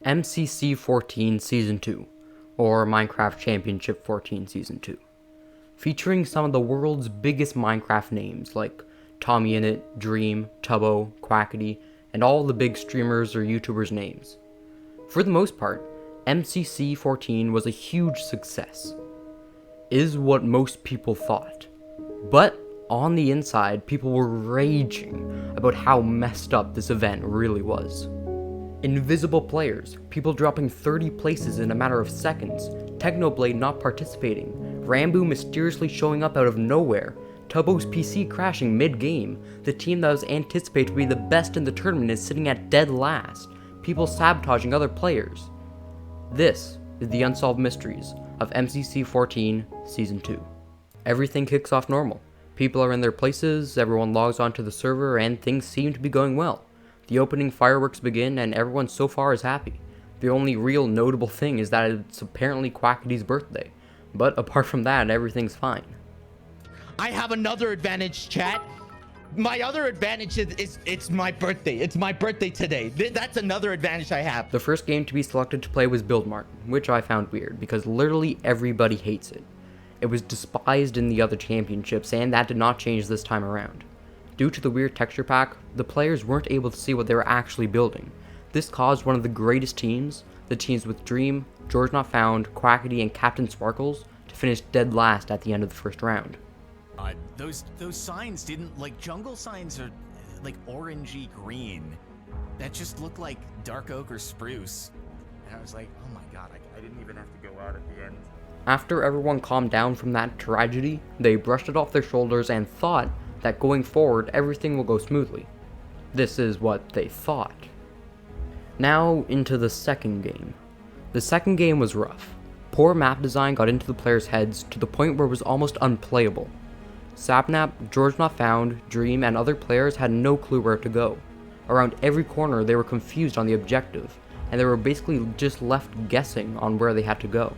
MCC 14 Season 2, or Minecraft Championship 14 Season 2, featuring some of the world's biggest Minecraft names like tommyinnit, Dream, Tubbo, Quackity, and all the big streamers or YouTubers' names. For the most part, MCC 14 was a huge success, is what most people thought. But on the inside, people were raging about how messed up this event really was. Invisible players, people dropping 30 places in a matter of seconds, Technoblade not participating, Hbomb mysteriously showing up out of nowhere, Tubbo's PC crashing mid-game, the team that was anticipated to be the best in the tournament is sitting at dead last, people sabotaging other players. This is the Unsolved Mysteries of MCC 14 Season 2. Everything kicks off normal. People are in their places, everyone logs onto the server, and things seem to be going well. The opening fireworks begin, and everyone so far is happy. The only real notable thing is that it's apparently Quackity's birthday. But apart from that, everything's fine. I have another advantage, chat. My other advantage is it's my birthday. It's my birthday today. That's another advantage I have. The first game to be selected to play was Build Mart, which I found weird because literally everybody hates it. It was despised in the other championships, and that did not change this time around. Due to the weird texture pack, the players weren't able to see what they were actually building. This caused one of the greatest teams, the teams with Dream, George Not Found, Quackity, and Captain Sparklez, to finish dead last at the end of the first round. Those signs didn't, like, jungle signs are like orangey green. That just looked like dark oak or spruce. And I was like, oh my god, I didn't even have to go out at the end. After everyone calmed down from that tragedy, they brushed it off their shoulders and thought that going forward everything will go smoothly. This is what they thought. Now into the second game. The second game was rough. Poor map design got into the players' heads to the point where it was almost unplayable. Sapnap, George Not Found, Dream, and other players had no clue where to go. Around every corner they were confused on the objective, and they were basically just left guessing on where they had to go.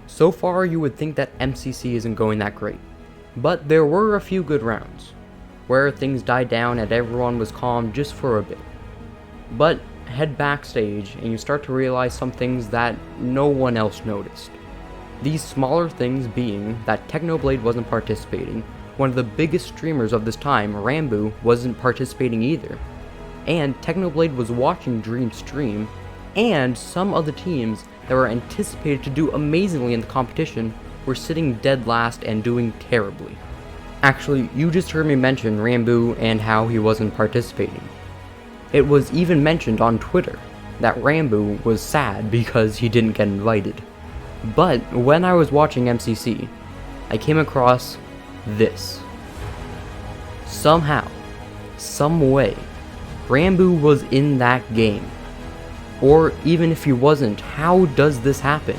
So far you would think that MCC isn't going that great, but there were a few good rounds, where things died down and everyone was calm just for a bit. But head backstage and you start to realize some things that no one else noticed. These smaller things being that Technoblade wasn't participating, one of the biggest streamers of this time, Hbomb, wasn't participating either, and Technoblade was watching Dream stream, and some of the teams that were anticipated to do amazingly in the competition were sitting dead last and doing terribly. Actually, you just heard me mention Hbomb and how he wasn't participating. It was even mentioned on Twitter that Hbomb was sad because he didn't get invited. But when I was watching MCC, I came across this. Somehow, some way, Hbomb was in that game. Or even if he wasn't, how does this happen?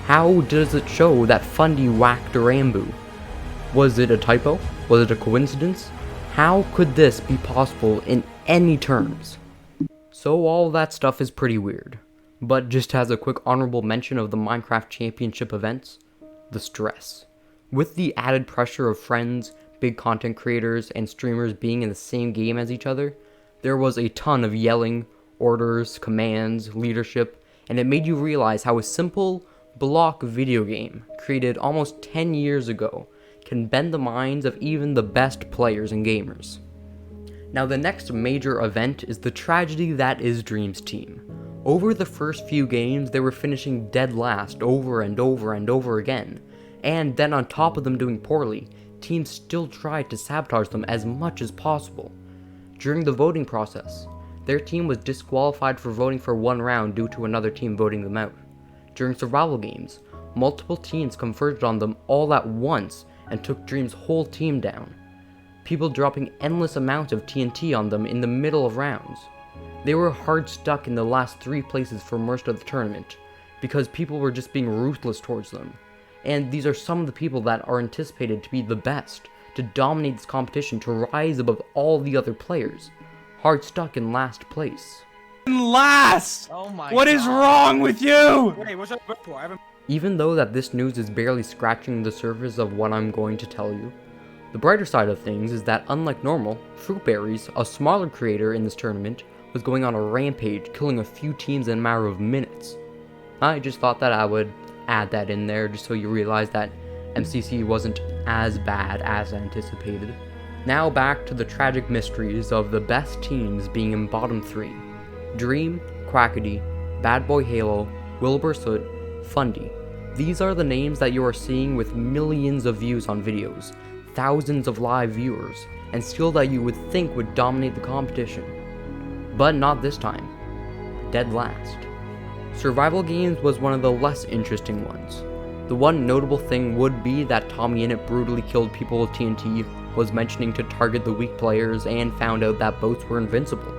How does it show that Fundy whacked Hbomb? Was it a typo? Was it a coincidence? How could this be possible in any terms? So all that stuff is pretty weird. But just as a quick honorable mention of the Minecraft Championship events, the stress. With the added pressure of friends, big content creators, and streamers being in the same game as each other, there was a ton of yelling, orders, commands, leadership, and it made you realize how a simple block video game created almost 10 years ago can bend the minds of even the best players and gamers. Now the next major event is the tragedy that is Dream's team. Over the first few games, they were finishing dead last over and over and over again, and then on top of them doing poorly, teams still tried to sabotage them as much as possible. During the voting process, their team was disqualified for voting for one round due to another team voting them out. During survival games, multiple teams converged on them all at once and took Dream's whole team down. People dropping endless amounts of TNT on them in the middle of rounds. They were hard stuck in the last 3 places for most of the tournament, because people were just being ruthless towards them. And these are some of the people that are anticipated to be the best, to dominate this competition, to rise above all the other players. Hard stuck in last place. Last! Oh my What god. is wrong with you? Wait, what's up for? I haven't... Even though that this news is barely scratching the surface of what I'm going to tell you, the brighter side of things is that unlike normal, Fruit Berries, a smaller creator in this tournament, was going on a rampage, killing a few teams in a matter of minutes. I just thought that I would add that in there just so you realize that MCC wasn't as bad as anticipated. Now back to the tragic mysteries of the best teams being in bottom 3. Dream, Quackity, Bad Boy Halo, Wilbur Soot, Fundy. These are the names that you are seeing with millions of views on videos, thousands of live viewers, and skill that you would think would dominate the competition. But not this time. Dead last. Survival games was one of the less interesting ones. The one notable thing would be that tommyinnit brutally killed people with TNT, was mentioning to target the weak players, and found out that boats were invincible.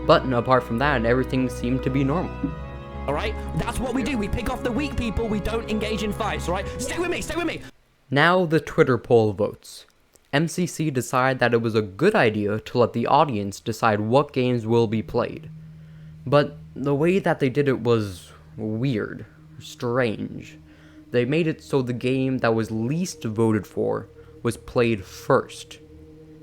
But apart from that, everything seemed to be normal. Alright? That's what we do. We pick off the weak people, we don't engage in fights, alright? Stay with me, stay with me! Now the Twitter poll votes. MCC decided that it was a good idea to let the audience decide what games will be played. But the way that they did it was weird, strange. They made it so the game that was least voted for was played first.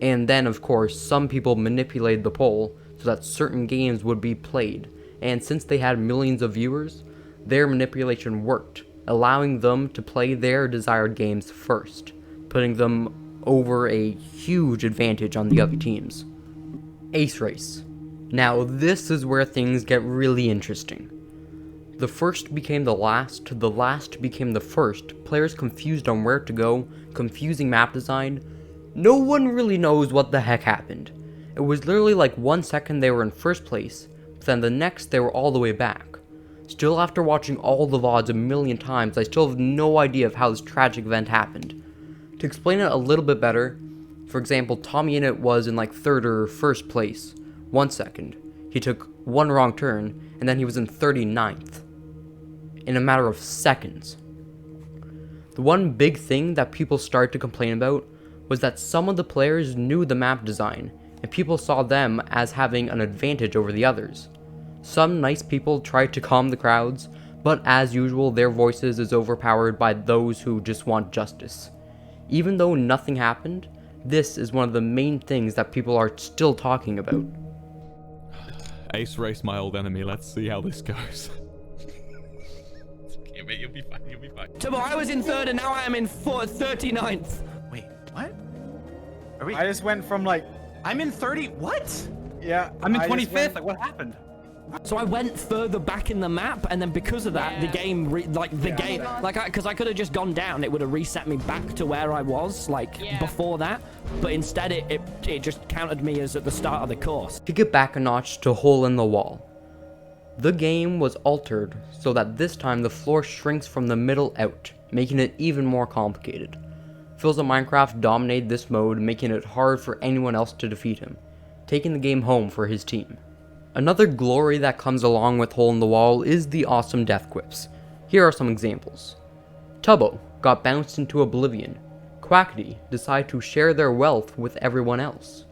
And then, of course, some people manipulated the poll so that certain games would be played. And since they had millions of viewers, their manipulation worked, allowing them to play their desired games first, putting them over a huge advantage on the other teams. Ace Race. Now this is where things get really interesting. The first became the last became the first, players confused on where to go, confusing map design. No one really knows what the heck happened. It was literally like 1 second they were in first place, but then the next they were all the way back. Still, after watching all the VODs a million times, I still have no idea of how this tragic event happened. To explain it a little bit better, for example, tommyinnit was in like 3rd or 1st place, 1 second. He took one wrong turn, and then he was in 39th. In a matter of seconds. The one big thing that people started to complain about was that some of the players knew the map design, and people saw them as having an advantage over the others. Some nice people tried to calm the crowds, but as usual their voices is overpowered by those who just want justice. Even though nothing happened, this is one of the main things that people are still talking about. Ace Race, my old enemy, let's see how this goes. Okay, mate, you'll be fine, you'll be fine. Tubbo, I was in 3rd and now I am in 39th. Wait, what? Are we? I just went from like, I'm in 30. What? yeah. I'm in I just 25th. went- Like, what happened? So I went further back in the map, and then because of that, the game, because I could have just gone down, it would have reset me back to where I was, before that. But instead, it just counted me as at the start of the course. To get back a notch to Hole in the Wall. The game was altered so that this time the floor shrinks from the middle out, making it even more complicated. philza Minecraft dominated this mode, making it hard for anyone else to defeat him, taking the game home for his team. Another glory that comes along with Hole in the Wall is the awesome death quips. Here are some examples. Tubbo got bounced into oblivion. Quackity decided to share their wealth with everyone else.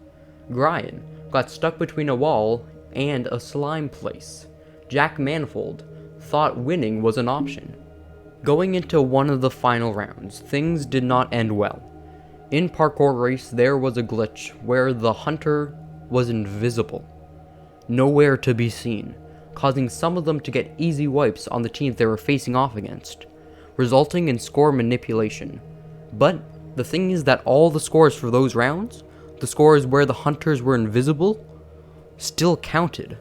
Brian got stuck between a wall and a slime place. Jack Manifold thought winning was an option. Going into one of the final rounds, things did not end well. In Parkour Race, there was a glitch where the hunter was invisible. Nowhere to be seen, causing some of them to get easy wipes on the teams they were facing off against, resulting in score manipulation. But the thing is that all the scores for those rounds, the scores where the hunters were invisible, still counted.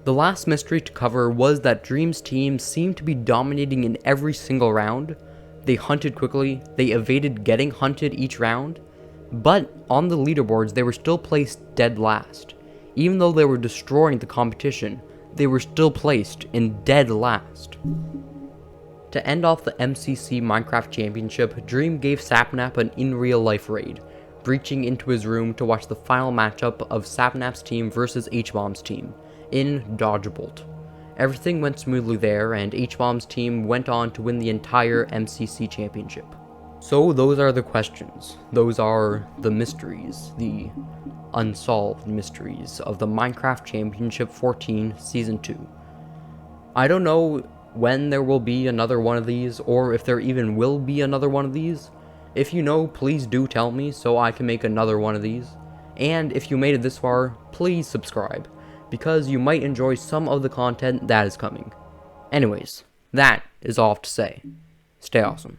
The last mystery to cover was that Dream's team seemed to be dominating in every single round. They hunted quickly, they evaded getting hunted each round, but on the leaderboards they were still placed dead last. Even though they were destroying the competition, they were still placed in dead last. To end off the MCC Minecraft Championship, Dream gave Sapnap an in-real-life raid, breaching into his room to watch the final matchup of Sapnap's team versus Hbomb's team, in Dodgebolt. Everything went smoothly there, and Hbomb's team went on to win the entire MCC Championship. So those are the questions. Those are the mysteries, the unsolved mysteries of the Minecraft Championship 14 Season 2. I don't know when there will be another one of these, or if there even will be another one of these. If you know, please do tell me so I can make another one of these. And if you made it this far, please subscribe, because you might enjoy some of the content that is coming. Anyways, that is all I have to say. Stay awesome.